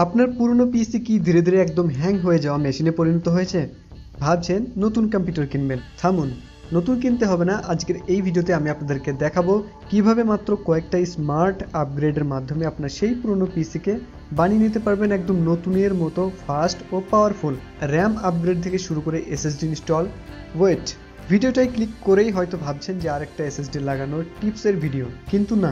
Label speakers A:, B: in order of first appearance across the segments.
A: আপনার পুরনো পিসি কি ধীরে ধীরে একদম হ্যাং হয়ে যাওয়া মেশিনে পরিণত হয়েছে? ভাবছেন নতুন কম্পিউটার কিনবেন? থামুন, নতুন কিনতে হবে না। আজকের এই ভিডিওতে আমি আপনাদেরকে দেখাবো কিভাবে মাত্র কয়েকটা স্মার্ট আপগ্রেডের মাধ্যমে আপনার সেই পুরনো পিসিকে বানিয়ে নিতে পারবেন একদম নতুনের মতো ফাস্ট ও পাওয়ারফুল। র্যাম আপগ্রেড থেকে শুরু করে এসএসডি ইনস্টল। ওয়েট, ভিডিওটাই ক্লিক করেই হয়তো ভাবছেন যে আরেকটা এসএসডি লাগানোর টিপসের ভিডিও, কিন্তু না,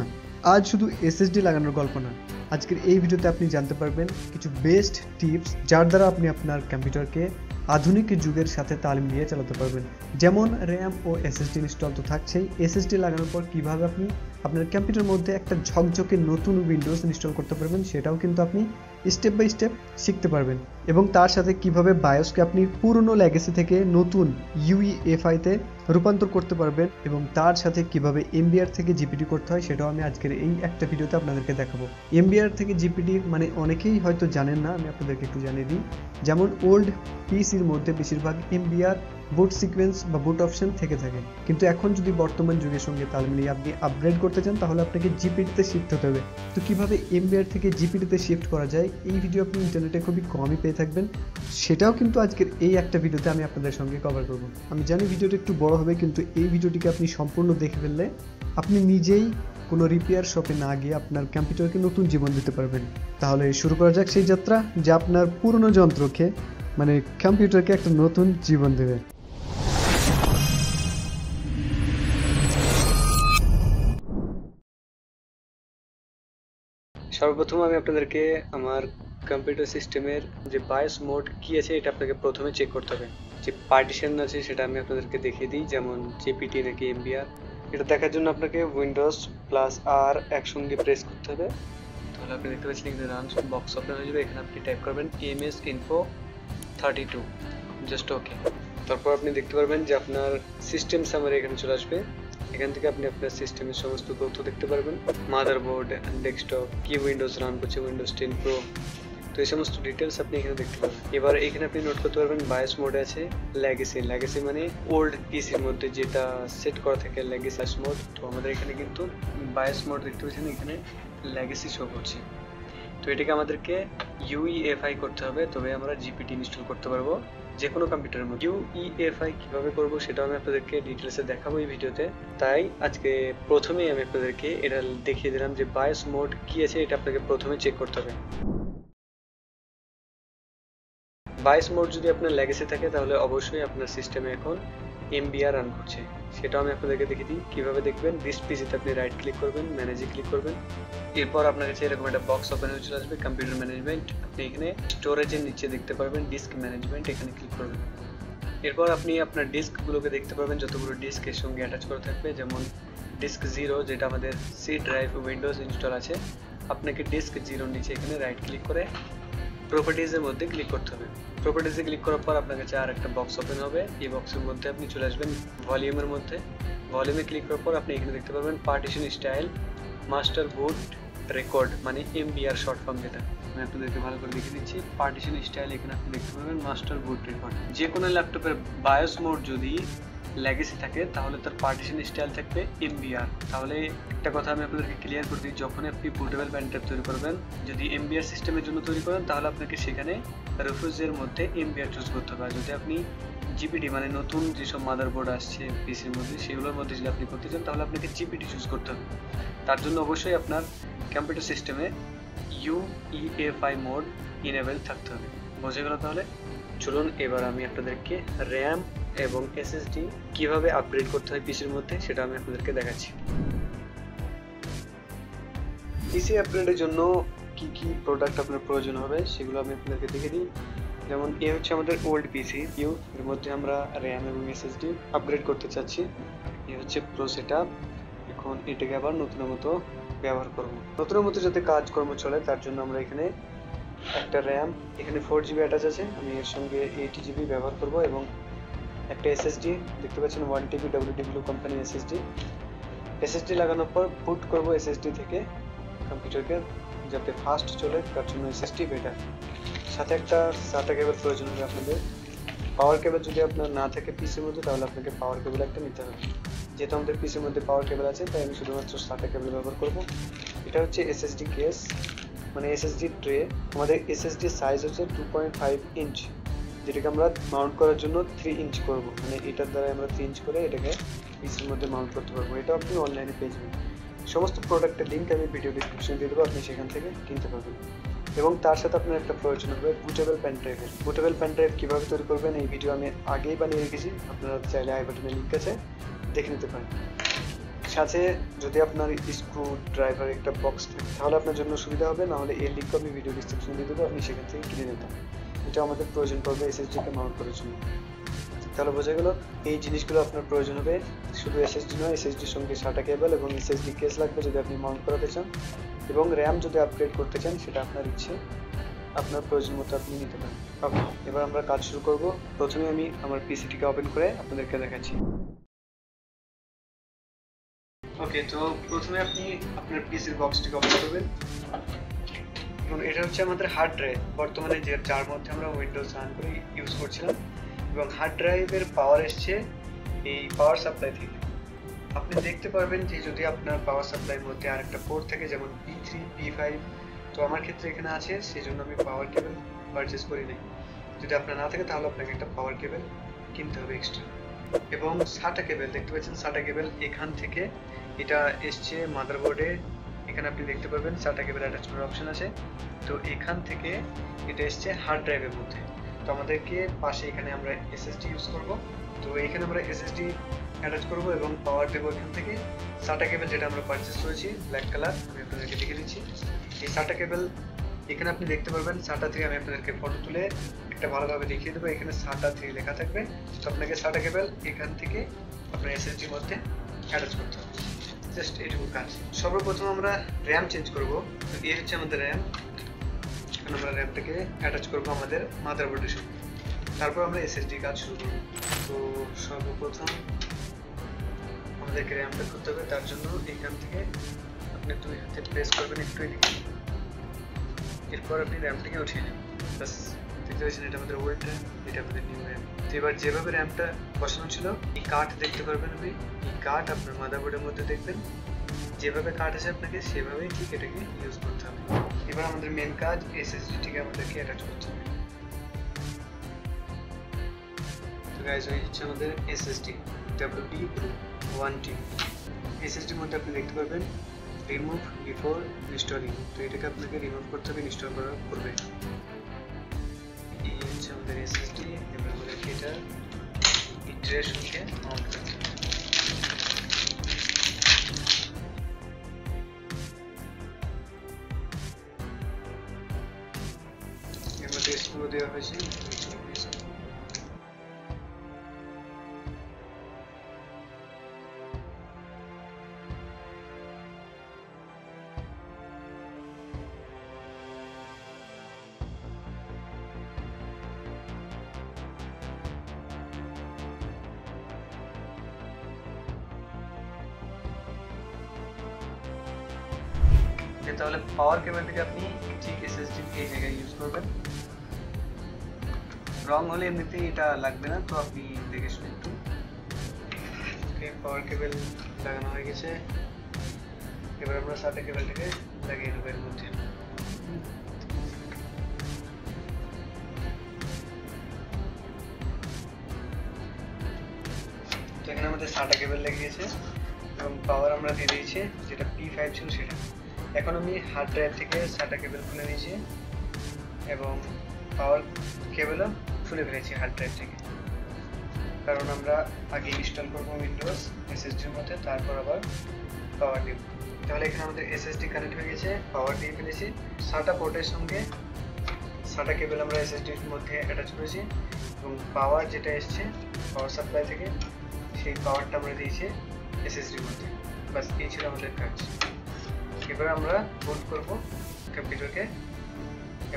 A: আজ শুধু এসএসডি লাগানোর গল্প না। আজকের এই ভিডিওতে আপনি জানতে পারবেন কিছু বেস্ট টিপস যার দ্বারা আপনি আপনার কম্পিউটারকে আধুনিক যুগের সাথে তাল মিলিয়ে চালাতে পারবেন। যেমন র্যাম ও এসএসডি ইনস্টল তো থাকছেই, এসএসডি লাগানোর পর কিভাবে আপনি আপনার কম্পিউটারের মধ্যে একটা ঝকঝকে নতুন উইন্ডোজ ইনস্টল করতে পারবেন সেটাও কিন্তু আপনি স্টেপ বাই স্টেপ শিখতে পারবেন। এবং তার সাথে কিভাবে বায়োসকে আপনি পুরনো লেগেসি থেকে নতুন ইউইএফআইতে রূপান্তর করতে পারবেন এবং তার সাথে কিভাবে এমবিআর থেকে জিপিটি করতে হয় সেটাও আমি আজকের এই একটা ভিডিওতে আপনাদেরকে দেখাবো। এমবিআর থেকে জিপিটি মানে অনেকেই হয়তো জানেন না, আমি আপনাদেরকে একটু জানিয়ে দিই। যেমন ওল্ড পিসির মধ্যে বেশিরভাগ এমবিআর বুট সিকোয়েন্স বা বুট অপশন থেকে থাকে, কিন্তু এখন যদি বর্তমান যুগের সঙ্গে তাল মিলিয়ে আপনি আপগ্রেড করতে চান তাহলে আপনাকে জিপিটিতে শিফট হতে হবে। তো কিভাবে এমবিআর থেকে জিপিটিতে শিফট করা যায় এই ভিডিও আপনি ইন্টারনেটে খুবই কমই পেয়ে থাকবেন, সেটাও কিন্তু আজকের এই একটা ভিডিওতে আমি আপনাদের সঙ্গে কভার করব। আমি জানি ভিডিওটা একটু বড় হবে, কিন্তু এই ভিডিওটিকে আপনি সম্পূর্ণ দেখে ফেললে আপনি নিজেই কোনো রিপেয়ার শপে না গিয়ে আপনার কম্পিউটারকে নতুন জীবন দিতে পারবেন। তাহলে শুরু করা যাক সেই যাত্রা যা আপনার পুরনো যন্ত্রকে মানে কম্পিউটারকে একটা নতুন জীবন দেবে।
B: সর্বপ্রথম আমি আপনাদেরকে আমার কম্পিউটার সিস্টেমের যে বায়োস মোড কি আছে এটা আপনাকে প্রথমে চেক করতে হবে। যে পার্টিশন আছে সেটা আমি আপনাদেরকে দেখিয়ে দিই, যেমন জিপিটি নাকি এমবিআর। এটা দেখার জন্য আপনাকে উইন্ডোজ প্লাস আর একসঙ্গে প্রেস করতে হবে। তাহলে আপনি দেখতে পাচ্ছেন এখানে রান বক্স ওপেন হয়ে যাবে। এখানে আপনি টাইপ করবেন এমএস ইনফো 32, জাস্ট ওকে। তারপর আপনি দেখতে পারবেন যে আপনার সিস্টেম সামারি এখানে চলে আসবে। এখান থেকে আপনি আপনার সিস্টেমের সমস্ত তথ্য দেখতে পারবেন, মাদারবোর্ড, ডেস্কটপ, কি উইন্ডোজ রান করছে, উইন্ডোজ 10 প্রো, তো এই সমস্ত ডিটেলস আপনি এখানে দেখতে পারবেন। এবার এখানে আপনি নোট করতে পারবেন বায়োস মোডে আছে লেগেসি। লেগেসি মানে ওল্ড পিসির মধ্যে যেটা সেট করা থাকে লেগেসি মোড। তো আমাদের এখানে কিন্তু বায়োস মোড দেখতে পাচ্ছেন এখানে লেগেসি শো করছে। তো এটাকে আমাদেরকে ইউইএফআই করতে হবে, তবে আমরা জিপিটি ইনস্টল করতে পারবো যে কোনো কম্পিউটারের মধ্যে। ইউইএফআই কিভাবে করব সেটা আমি আপনাদেরকে ডিটেলসে দেখাবো এই ভিডিওতে। তাই আজকে প্রথমেই আমি আপনাদেরকে এটা দেখিয়ে দিলাম যে বায়োস মোড কি আছে এটা আপনাকে প্রথমে চেক করতে হবে। বায়োস মোড যদি আপনার লেগেসি থাকে তাহলে অবশ্যই আপনার সিস্টেমে এখন এমবিআর রান করছে, সেটাও আমি আপনাদেরকে দেখিয়ে দিই কিভাবে দেখবেন। দিস পিসিতে আপনি রাইট ক্লিক করবেন, ম্যানেজে ক্লিক করবেন। এরপর আপনার কাছে এরকম একটা বক্স ওপেন হয়ে চলে আসবে, কম্পিউটার ম্যানেজমেন্ট। আপনি এখানে স্টোরেজের নিচে দেখতে পারবেন ডিস্ক ম্যানেজমেন্ট, এখানে ক্লিক করবেন। এরপর আপনি আপনার ডিস্কগুলোকে দেখতে পারবেন, যতগুলো ডিস্ক এর সঙ্গে অ্যাটাচ করা থাকবে। যেমন ডিস্ক 0 যেটা আমাদের সি ড্রাইভ উইন্ডোজ ইনস্টল আছে, আপনাকে ডিস্ক 0 নিচে এখানে রাইট ক্লিক করে প্রপার্টিজের মধ্যে ক্লিক করতে হবে। প্রপার্টিজে ক্লিক করার পর আপনার কাছে আর একটা বক্স ওপেন হবে। এই বক্সের মধ্যে আপনি চলে আসবেন ভলিউমের মধ্যে। ভলিউমে ক্লিক করার পর আপনি এখানে দেখতে পারবেন পার্টিশন স্টাইল মাস্টার বুট রেকর্ড, মানে এমবিআর শর্ট ফর্ম, যেটা আমি আপনাদেরকে ভালো করে দেখিয়ে দিচ্ছি। পার্টিশন স্টাইল এখানে আপনি দেখতে পারবেন মাস্টার বুট রেকর্ড। যে কোনো ল্যাপটপের বায়োস মোড যদি লেগেসি থাকে তাহলে তার পার্টিশন স্টাইল থাকবে এমবিআর। তাহলে একটা কথা আমি আপনাদেরকে ক্লিয়ার করে দিই, যখন আপনি পোর্টেবল পেন ড্রাইভ তৈরি করবেন, যদি এমবিআর সিস্টেমের জন্য তৈরি করেন তাহলে আপনাকে সেখানে রেফিউজের মধ্যে এমবিআর চুজ করতে হবে। আর যদি আপনি জিপিটি মানে নতুন যেসব মাদারবোর্ড আসছে পিসির মধ্যে সেগুলোর মধ্যে যদি আপনি করতে চান তাহলে আপনাকে জিপিটি চুজ করতে হবে। তার জন্য অবশ্যই আপনার কম্পিউটার সিস্টেমে ইউইএফআই মোড ইনেবল থাকতে হবে। বোঝা গেল? তাহলে চলুন এবার আমি আপনাদেরকে র্যাম এবং এসএসডি কিভাবে আপগ্রেড করতে হয় পিসির মধ্যে সেটা আমি আপনাদেরকে দেখাচ্ছি। পিসি আপগ্রেডের জন্য কি কি প্রোডাক্ট আপনার প্রয়োজন হবে সেগুলো আমি আপনাদেরকে দেখে দিই। যেমন এ হচ্ছে আমাদের ওল্ড পিসি ইউ, এর মধ্যে আমরা র্যাম এবং এসএসডি আপগ্রেড করতে চাচ্ছি। এ হচ্ছে প্রো সেটআপ। এখন এটাকে আবার নতুনের মতো ব্যবহার করব। নতুনের মতো যাতে কাজকর্ম চলে তার জন্য আমরা এখানে একটা র্যাম, এখানে 4GB অ্যাটাচ আছে, আমি এর সঙ্গে 8GB ব্যবহার করব এবং একটা এসএসডি দেখতে পাচ্ছেন 1TB WD company SSD. SSD লাগানোর পর বুট করব এসএসডি থেকে কম্পিউটারকে, যাতে ফাস্ট চলে তার জন্য এসএসডি বেটার। সাথে একটা SATA কেবল প্রয়োজন হবে আপনাদের। পাওয়ার কেবল যদি আপনার না থাকে পিসির মধ্যে তাহলে আপনাকে পাওয়ার কেবল একটা নিতে হবে। যেহেতু আমাদের পিসির মধ্যে পাওয়ার কেবল আছে তাই আমি শুধুমাত্র SATA কেবল ব্যবহার করব। এটা হচ্ছে এসএসডি কেস, মানে এসএসডি ট্রে, আমাদের এসএসডি সাইজ হচ্ছে 2.5 ইঞ্চ, যেটাকে আমরা মাউন্ট করার জন্য 3 ইঞ্চ করব, মানে এটার দ্বারা আমরা 3 ইঞ্চ করে এটাকে পিসির মধ্যে মাউন্ট করতে পারবো। এটা আপনি অনলাইনে পেয়ে যাবেন। সমস্ত প্রোডাক্টের লিঙ্ক আমি ভিডিও ডিসক্রিপশনে দিয়ে দেবো, আপনি সেখান থেকে কিনতে পারবেন। এবং তার সাথে আপনার একটা প্রয়োজন হবে বুটেবল পেন ড্রাইভের। বুটেবল পেন ড্রাইভ কীভাবে তৈরি করবেন এই ভিডিও আমি আগেই বানিয়ে রেখেছি, আপনারা চাইলে আই বাটনে লিঙ্ক আছে, দেখে নিতে পারেন। সাথে যদি আপনার স্ক্রু ড্রাইভার একটা বক্স থাকে তাহলে আপনার জন্য সুবিধা হবে, নাহলে এর লিঙ্ক আমি ভিডিও ডিসক্রিপশনে দিয়ে দেবো, আপনি সেখান থেকে কিনে নিতে। এটা আমাদের প্রয়োজন পড়বে এসএসডিকে মাউন্ট করার জন্য। তাহলে বোঝা গেল এই জিনিসগুলো আপনার প্রয়োজন হবে। শুধু এসএসডি নয়, এসএসডির সঙ্গে SATA কেবল এবং এসএসডি কেস লাগবে যদি আপনি মাউন্ট করাতে চান, এবং র্যাম যদি আপগ্রেড করতে চান সেটা আপনার ইচ্ছে, আপনার প্রয়োজন মতো আপনি নিতে পারেন। ওকে, এবার আমরা কাজ শুরু করব। প্রথমে আমি আমার পিসিটিকে ওপেন করে আপনাদেরকে দেখাচ্ছি। ওকে, তো প্রথমে আপনি আপনার পিসির বক্সটিকে ওপেন করবেন, এবং এটা হচ্ছে আমাদের হার্ড ড্রাইভ, বর্তমানে যার মধ্যে আমরা উইন্ডোজ রান করে ইউজ করছিলাম। এবং হার্ড ড্রাইভের পাওয়ার এসছে এই পাওয়ার সাপ্লাই থেকে। আপনি দেখতে পারবেন যে যদি আপনার পাওয়ার সাপ্লাইয়ের মধ্যে আরেকটা পোর্ট থাকে, যেমন P3, P5, তো আমার ক্ষেত্রে এখানে আছে, সেই জন্য আমি পাওয়ার কেবল পারচেস করি নাই। যদি আপনার না থাকে তাহলে আপনাকে একটা পাওয়ার কেবল কিনতে হবে এক্সট্রা। এবং SATA কেবল দেখতে পাচ্ছেন, SATA কেবল এখান থেকে এটা এসছে মাদারবোর্ডে, এখানে আপনি দেখতে পারবেন SATA কেবল অ্যাটাচ করার অপশন আছে। তো এখান থেকে এটা এসছে হার্ড ড্রাইভের মধ্যে। তো আমাদেরকে পাশে এখানে আমরা এসএসডি ইউজ করব, তো এখানে আমরা এসএসডি অ্যাটাচ করব এবং পাওয়ার দেবো এখান থেকে। SATA কেবল যেটা আমরা পারচেস করেছি ব্ল্যাক কালার, আমি আপনাদেরকে দেখিয়ে দিচ্ছি। এই SATA কেবল এখানে আপনি দেখতে পারবেন SATA 3, আমি আপনাদেরকে ফটো তুলে একটা ভালোভাবে দেখিয়ে দেবো, এখানে SATA 3 লেখা থাকবে। তো আপনাকে SATA কেবল এখান থেকে আপনার এসএসডির মধ্যে অ্যাটাচ করতে হবে, জাস্ট এটুকু কাজ। সর্বপ্রথম আমরা র্যাম চেঞ্জ করব। তো এই হচ্ছে আমাদের র্যাম, এখন আমরা র্যামটাকে অ্যাটাচ করবো আমাদের মাদারবোর্ডের সাথে, তারপর আমরা এসএসডি কাজ শুরু করব। তো সর্বপ্রথম আমাদেরকে র্যামটা করতে হবে, তার জন্য এখান থেকে আপনি 2 হাতে প্রেস করবেন একটু এদিকে, এরপর আপনি র্যামটাকে উঠিয়ে নেবেন। বাস, দেখতে পাচ্ছেন এটা আমাদের ওল্ড র্যাম, এটা আমাদের নিউ র্যাম। তো এবার যেভাবে র্যামটা বসানো ছিল, এই কার্ড দেখতে পারবেন আপনি, এই কার্ড আপনার মাদারবোর্ডের মধ্যে দেখবেন, যেভাবে কার্ড আছে আপনাকে সেভাবেই ঠিক এটাকে ইউজ করতে হবে। এবার আমাদের মেন কাজ এসএসডিটিকে আমাদেরকে অ্যাটাচ করতে হবে। তো গাইস, এই হচ্ছে আমাদের এসএসডি WD1T। এসএসডির মধ্যে আপনি দেখতে পারবেন রিমুভ বিফোর ইনস্টলিং, তো এটাকে আপনাকে রিমুভ করতে হবে ইনস্টল করার পূর্বে। এই হচ্ছে আমাদের এসএসডি, এবার আমাদেরকে এটা এই ট্রের সঙ্গে মাউন্ট করতে হবে। এর মধ্যে স্ক্রু দেওয়া হয়েছে, তাহলে পাওয়ার কেবলটাকে আপনি ঠিক এসএসডি এই জায়গায় ইউজ করবেন। রং হলে এমনিতেই এটা লাগবে না, তো আপনি দেখে শুনে একটু। ওকে, পাওয়ার কেবল লাগানো হয়ে গেছে, এবার আমরা SATA কেবলটাকে লাগিয়ে নেব এর মধ্যে। তো এখানে আমাদের SATA কেবল লেগে গেছে এবং পাওয়ার আমরা দিয়ে দিয়েছি, যেটা P5 ছিল সেটা। এখন আমি হার্ড ড্রাইভ থেকে SATA কেবল খুলে নিয়েছি এবং পাওয়ার কেবলও খুলে ফেলেছি হার্ড ড্রাইভ থেকে, কারণ আমরা আগে ইনস্টল করবো উইন্ডোজ এসএসডির মধ্যে, তারপর আবার পাওয়ার দিব। তাহলে এখানে আমাদের এসএসডি কানেক্ট হয়ে গেছে, পাওয়ার দিয়ে ফেলেছি। SATA পোর্টের সঙ্গে SATA কেবল আমরা এসএসডির মধ্যে অ্যাটাচ করেছি এবং পাওয়ার যেটা এসছে পাওয়ার সাপ্লাই থেকে, সেই পাওয়ারটা আমরা দিয়েছি এসএসডির মধ্যে। বাস, এই ছিল আমাদের কাজ। এবার আমরা বুট করব কম্পিউটারকে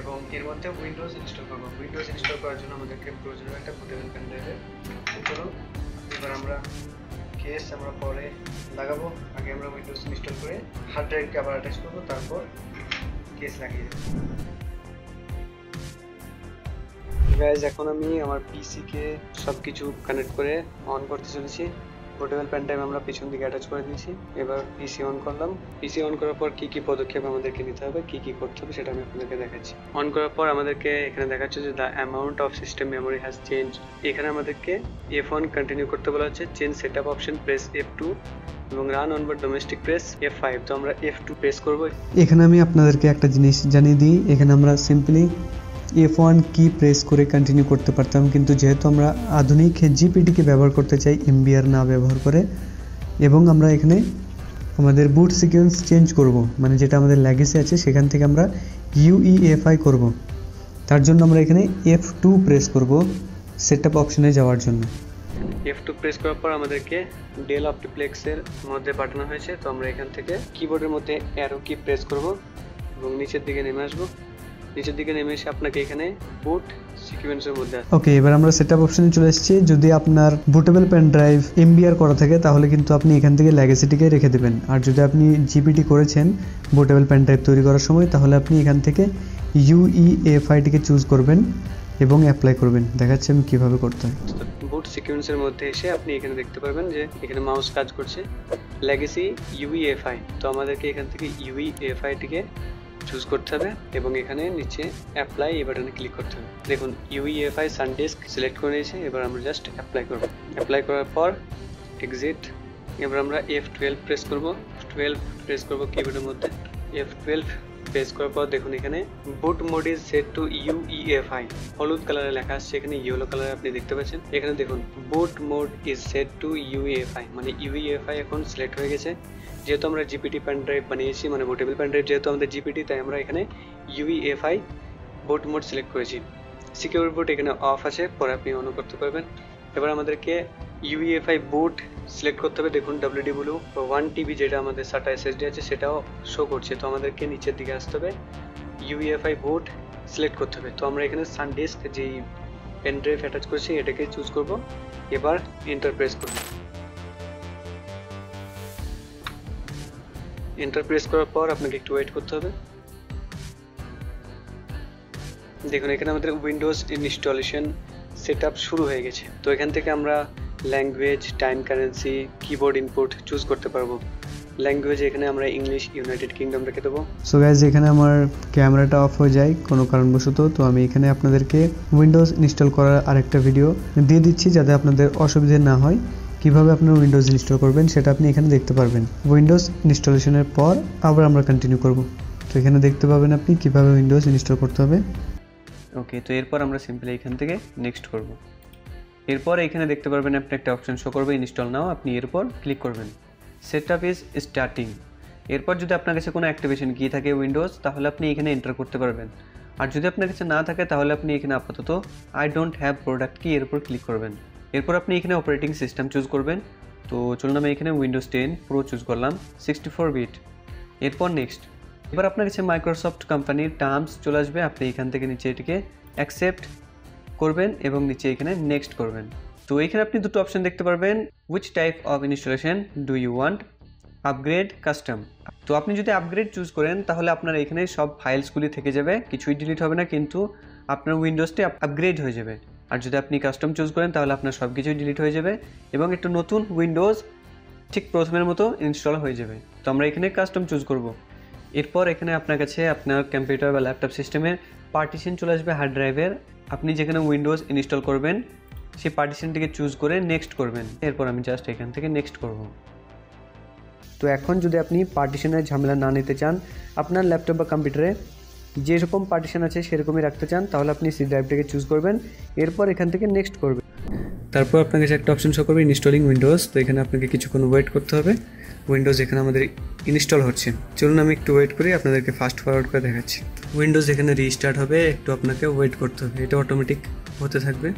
B: এবং এর মধ্যে উইন্ডোজ ইনস্টল করব। উইন্ডোজ ইনস্টল করার জন্য আমাদেরকে প্রয়োজন হবে একটা বুটেবল পেন ড্রাইভের। চলুন, এবার আমরা কেস আমরা পরে লাগাবো, আগে আমরা উইন্ডোজ ইনস্টল করে হার্ড ড্রাইভকে আবার অ্যাটাচ করবো, তারপর কেস লাগিয়ে দেবো। গাইজ, এখন আমি আমার পিসিকে সব কিছু কানেক্ট করে অন করতে চলেছি। পোর্টেবল পেন ড্রাইভ আমরা পিছন দিকে অ্যাটাচ করে দিয়েছি। এবার পিসি অন করলাম। পিসি অন করার পর কি কি পদক্ষেপ আমাদেরকে নিতে হবে, কি কি করতে হবে সেটা আমি আপনাদেরকে দেখাচ্ছি। অন করার পর আমাদেরকে এখানে দেখাচ্ছে যে the amount of system memory has change. এখানে আমাদেরকে F1 কন্টিনিউ করতে বলা হচ্ছে, change setup option press F2 এবং run onboard domestic press F5। তো আমরা F2 প্রেস করব।
A: এখানে আমি আপনাদেরকে একটা জিনিস জানিয়ে দিই, এখানে আমরা সিম্পলি F1 কি প্রেস করে কন্টিনিউ করতে পারতাম, কিন্তু যেহেতু আমরা আধুনিক জিপিটিকে ব্যবহার করতে চাই MBR না ব্যবহার করে, এবং আমরা এখানে আমাদের বুট সিকোয়েন্স চেঞ্জ করব, মানে যেটা আমাদের লেগেসি আছে সেখান থেকে আমরা UEFI করব। তার জন্য আমরা এখানে F2 প্রেস করব সেটআপ অপশনে যাওয়ার জন্য।
B: F2 প্রেস করার পর আমাদেরকে ডেল অপটিপ্লেক্সের মধ্যে পাঠানো হয়েছে। তো আমরা এখান থেকে কিবোর্ডের মধ্যে অ্যারো কি প্রেস করব এবং নিচের দিকে নেমে আসবো। নিচের দিকে নেমে এসে আপনাকে এখানে বুট সিকোয়েন্সের মধ্যে
A: ওকে, এবার আমরা সেটআপ অপশনে চলে এসেছি। যদি আপনার বুটেবল পেন ড্রাইভ MBR করা থাকে তাহলে কিন্তু আপনি এখান থেকে লেগেসিটিকে রেখে দেবেন, আর যদি আপনি জিপিটি করেছেন বুটেবল পেন ড্রাইভ তৈরি করার সময় তাহলে আপনি এখান থেকে UEFI টিকে চুজ করবেন এবং অ্যাপ্লাই করবেন। দেখাচ্ছি আমি কিভাবে করতে হয়।
B: বুট সিকোয়েন্সের মধ্যে এসে আপনি এখানে দেখতে পারবেন যে এখানে মাউস কাজ করছে লেগেসি UEFI। তো আমাদেরকে এখান থেকে UEFI টিকে চুজ করতে হবে এবং এখানে নিচে অ্যাপ্লাই এই বাটনে ক্লিক করতে হবে। দেখুন UEFI সানডিস্ক সিলেক্ট করে নিয়েছে। এবার আমরা জাস্ট অ্যাপ্লাই করব। অ্যাপ্লাই করার পর এক্সিট। এবার আমরা F12 প্রেস করব। F12 প্রেস করব কিবোর্ডের মধ্যে। F12 প্রেস করার পর দেখুন এখানে boot mode is set to UEFI হলুদ কালারে লেখা আসছে, এখানে ইয়েলো কালারে আপনি দেখতে পাচ্ছেন। এখানে দেখুন boot mode is set to UEFI, মানে UEFI এখন সিলেক্ট হয়ে গেছে। যেহেতু আমরা জিপিটি পেন ড্রাইভ বানিয়েছি, মানে বুটেবল পেন ড্রাইভ যেহেতু আমাদের জিপিটি, তাই আমরা এখানে UEFI বুট মোড সিলেক্ট করেছি। সিকিউর বুট এখানে অফ আছে, পরে আপনি অন করতে পারবেন। এবার আমাদেরকে UEFI বুট সিলেক্ট করতে হবে। দেখুন WD-BLU 1TB যেটা আমাদের SATA SSD আছে সেটাও শো করছে। তো আমাদেরকে নিচের দিকে আসতে হবে, UEFI বুট সিলেক্ট করতে হবে। তো আমরা এখানে সানডিস্ক যেই পেন ড্রাইভ অ্যাটাচ করেছি এটাকে চুজ করব। এবার এন্টার প্রেস করব। এন্টার প্রেস করার পর আপনাকে একটু ওয়েট করতে হবে। দেখুন এখানে আমাদের উইন্ডোজ ইনস্টলেশন সেটআপ শুরু হয়ে গেছে। তো এখান থেকে আমরা language, time currency, keyboard input choose করতে পারবো। ল্যাঙ্গুয়েজ এখানে আমরা ইংলিশ, ইউনাইটেড কিংডম রেখে দেবো।
A: সো গাইজ, এখানে আমার ক্যামেরাটা অফ হয়ে যায় কোনো কারণবশত, তো আমি এখানে আপনাদেরকে উইন্ডোজ ইনস্টল করার আরেকটা ভিডিও দিয়ে দিচ্ছি যাতে আপনাদের অসুবিধা না হয়। কিভাবে আপনারা উইন্ডোজ ইনস্টল করবেন সেটা আপনি এখানে দেখতে পারবেন। উইন্ডোজ ইনস্টলেশনের পর আবার আমরা কন্টিনিউ করব। তো এখানে দেখতে পাবেন আপনি কিভাবে উইন্ডোজ ইনস্টল করতে হবে।
B: ওকে, তো এরপর আমরা সিম্পলি এখান থেকে নেক্সট করব। এরপর এখানে দেখতে পারবেন আপনি একটা অপশন শো করবে ইনস্টল নাও, আপনি এরপর ক্লিক করবেন। Setup is starting. এরপর যদি আপনার কাছে কোনো অ্যাক্টিভেশন কি থাকে উইন্ডোজ, তাহলে আপনি এখানে এন্টার করতে পারবেন। আর যদি আপনার কাছে না থাকে তাহলে আপনি এখানে আপাতত আই ডোন্ট হ্যাভ প্রোডাক্ট কি এর উপর ক্লিক করবেন। এরপর আপনি এখানে অপারেটিং সিস্টেম চুজ করবেন। তো চলুন আমি এখানে উইন্ডোজ 10 প্রো চুজ করলাম, 64 বিট। এরপর নেক্সট। এবার আপনার কাছে মাইক্রোসফট কোম্পানির টার্মস চলে আসবে, আপনি এখান থেকে নিচে এটিকে অ্যাকসেপ্ট করবেন এবং নিচে এখানে নেক্সট করবেন। তো এখানে আপনি দুটো অপশন দেখতে পারবেন, which type of installation do you want, upgrade, custom. তো আপনি যদি আপগ্রেড চুজ করেন তাহলে আপনার এখানে সব ফাইলসগুলি থেকে যাবে, কিছুই ডিলিট হবে না, কিন্তু আপনার উইন্ডোজটি আপগ্রেড হয়ে যাবে। আর যদি আপনি কাস্টম চুজ করেন তাহলে আপনার সব কিছুই ডিলিট হয়ে যাবে এবং একটা নতুন উইন্ডোজ ঠিক প্রথমের মতো ইনস্টল হয়ে যাবে। তো আমরা এখানে কাস্টম চুজ করব। এরপর এখানে আপনার কাছে আপনার কম্পিউটার বা ল্যাপটপ সিস্টেমের পার্টিশন চলে আসবে হার্ড ড্রাইভের। আপনি যেখানে উইন্ডোজ ইনস্টল করবেন সেই পার্টিশনটিকে চুজ করে নেক্সট করবেন। এরপর আমি জাস্ট এখান থেকে নেক্সট করব। তো এখন যদি আপনি পার্টিশনের ঝামেলা না নিতে চান, আপনার ল্যাপটপ বা কম্পিউটারে যেরকম পার্টিশন আছে সেরকমই রাখতে চান, তাহলে আপনি সি ড্রাইভটাকে চুজ করবেন। এরপর এখান থেকে নেক্সট করবেন। তারপর আপনার কাছে একটা অপশন শো করবে ইনস্টলিং উইন্ডোজ। তো এখানে আপনাকে কিছুক্ষণ ওয়েট করতে হবে। উইন্ডোজ এখানে আমাদের ইনস্টল হচ্ছে। চলুন আমি একটু ওয়েট করি, আপনাদেরকে ফাস্ট ফরওয়ার্ড করে দেখাচ্ছি। উইন্ডোজ এখানে রিস্টার্ট হবে, একটু আপনাকে ওয়েট করতে হবে, এটা অটোমেটিক হতে থাকবে।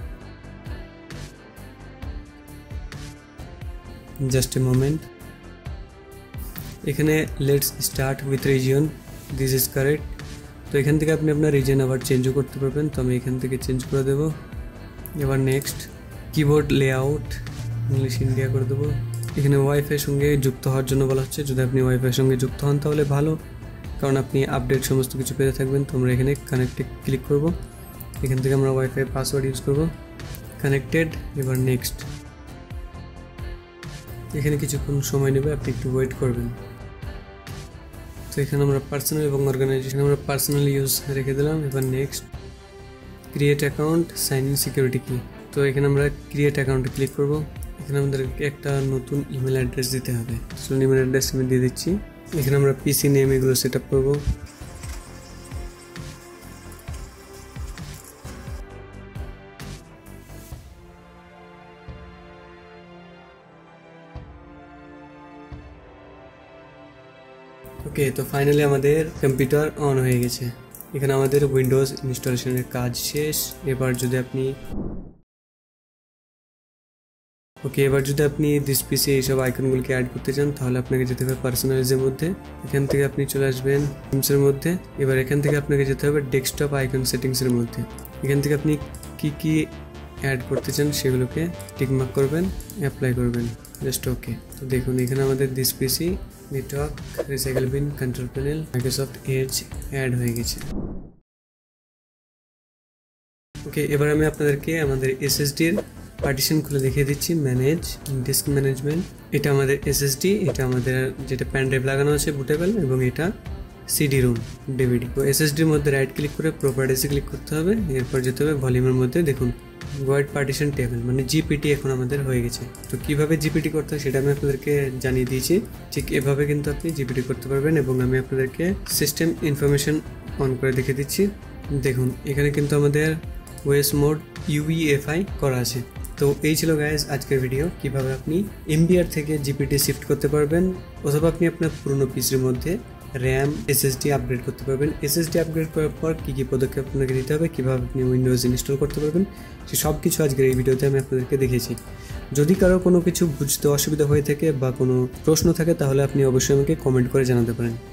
B: Just a moment. এখানে let's start with region, this is correct. তো এখান থেকে আপনি আপনার রিজিয়ন আবার চেঞ্জও করতে পারবেন। তো আমি এখান থেকে চেঞ্জ করে দেবো। এবার next. Keyboard layout English India করে দেবো। এখানে ওয়াইফাইয়ের সঙ্গে যুক্ত হওয়ার জন্য বলা হচ্ছে, যদি আপনি ওয়াইফাইয়ের সঙ্গে যুক্ত হন তাহলে ভালো, কারণ আপনি আপডেট সমস্ত কিছু পেতে থাকবেন। তো আমরা এখানে কানেক্টে ক্লিক করব। এখান থেকে আমরা ওয়াইফাই পাসওয়ার্ড ইউজ করব, কানেক্টেড। এবার নেক্সট। এখানে কিছুক্ষণ সময় নেবে, আপনি একটু ওয়েট করবেন। তো এখানে আমরা পার্সোনাল এবং অর্গানাইজেশন আমরা পার্সোনাল ইউজ রেখে দিলাম। এবার next create account, sign in, security key. তো এখানে আমরা ক্রিয়েট অ্যাকাউন্টে ক্লিক করব। এখানে আমাদেরকে একটা নতুন ইমেল অ্যাড্রেস দিতে হবে। ইমেল অ্যাড্রেস আমি দিয়ে দিচ্ছি। এখানে আমরা পিসি নেম এগুলো সেট আপ করবো। ওকে, তো ফাইনালি আমাদের কম্পিউটার অন হয়ে গেছে। এখানে আমাদের উইন্ডোজ ইনস্টলেশনের কাজ শেষ। এবার যদি আপনি দিস পিসি এইসব আইকনগুলোকে অ্যাড করতে চান, তাহলে আপনাকে যেতে হবে পার্সোনালাইজের মধ্যে। এখান থেকে আপনি চলে আসবেন থিমসের মধ্যে। এবার এখান থেকে আপনাকে যেতে হবে ডেস্কটপ আইকন সেটিংসের মধ্যে। এখান থেকে আপনি কি অ্যাড করতে চান সেগুলোকে টিকমার্ক করবেন, অ্যাপ্লাই করবেন, জাস্ট ওকে। তো দেখুন এখানে আমাদের this PC, network, recycle bin, control panel, Microsoft Edge add হয়ে গেছে। ওকে, এবার আমি আপনাদেরকে আমাদের এসএসডির পার্টিশন খুলে দেখিয়ে দিচ্ছি। ম্যানেজ, ডিস্ক ম্যানেজমেন্ট, এটা আমাদের এসএসডি, এটা আমাদের যেটা প্যান ড্রাইভ লাগানো আছে বুটেবল, এবং এটা সিডি রুম ডিভিডি। তো এসএসডির মধ্যে রাইট ক্লিক করে প্রপার্টিসে ক্লিক করতে হবে। এরপর যেতে হবে ভলিউমের মধ্যে। দেখুন ওয়াইড পার্টিশন টেবিল মানে জিপিটি এখন আমাদের হয়ে গেছে। তো কিভাবে জিপিটি করতে হয় সেটা আমি আপনাদেরকে জানিয়ে দিয়েছি। ঠিক এভাবে কিন্তু আপনি জিপিটি করতে পারবেন। এবং আমি আপনাদেরকে সিস্টেম ইনফরমেশন অন করে দেখিয়ে দিচ্ছি। দেখুন এখানে কিন্তু আমাদের ওএস মোড UEFI করা আছে। তো এই ছিল গাইজ আজকের ভিডিও, কিভাবে আপনি এমবিআর থেকে জিপিটি শিফট করতে পারবেন, অথবা আপনি আপনার পুরনো পিসির মধ্যে র্যাম, SSD আপগ্রেড করতে পারবেন। SSD আপগ্রেড করার পর কী পদক্ষেপ আপনাকে নিতে হবে, কীভাবে আপনি উইন্ডোজ ইনস্টল করতে পারবেন, সে সব কিছু আজকের এই ভিডিওতে আমি আপনাদেরকে দেখিয়েছি। যদি কারো কোনো কিছু বুঝতে অসুবিধা হয়ে থাকে বা কোনো প্রশ্ন থাকে, তাহলে আপনি অবশ্যই আমাকে কমেন্ট করে জানাতে পারেন।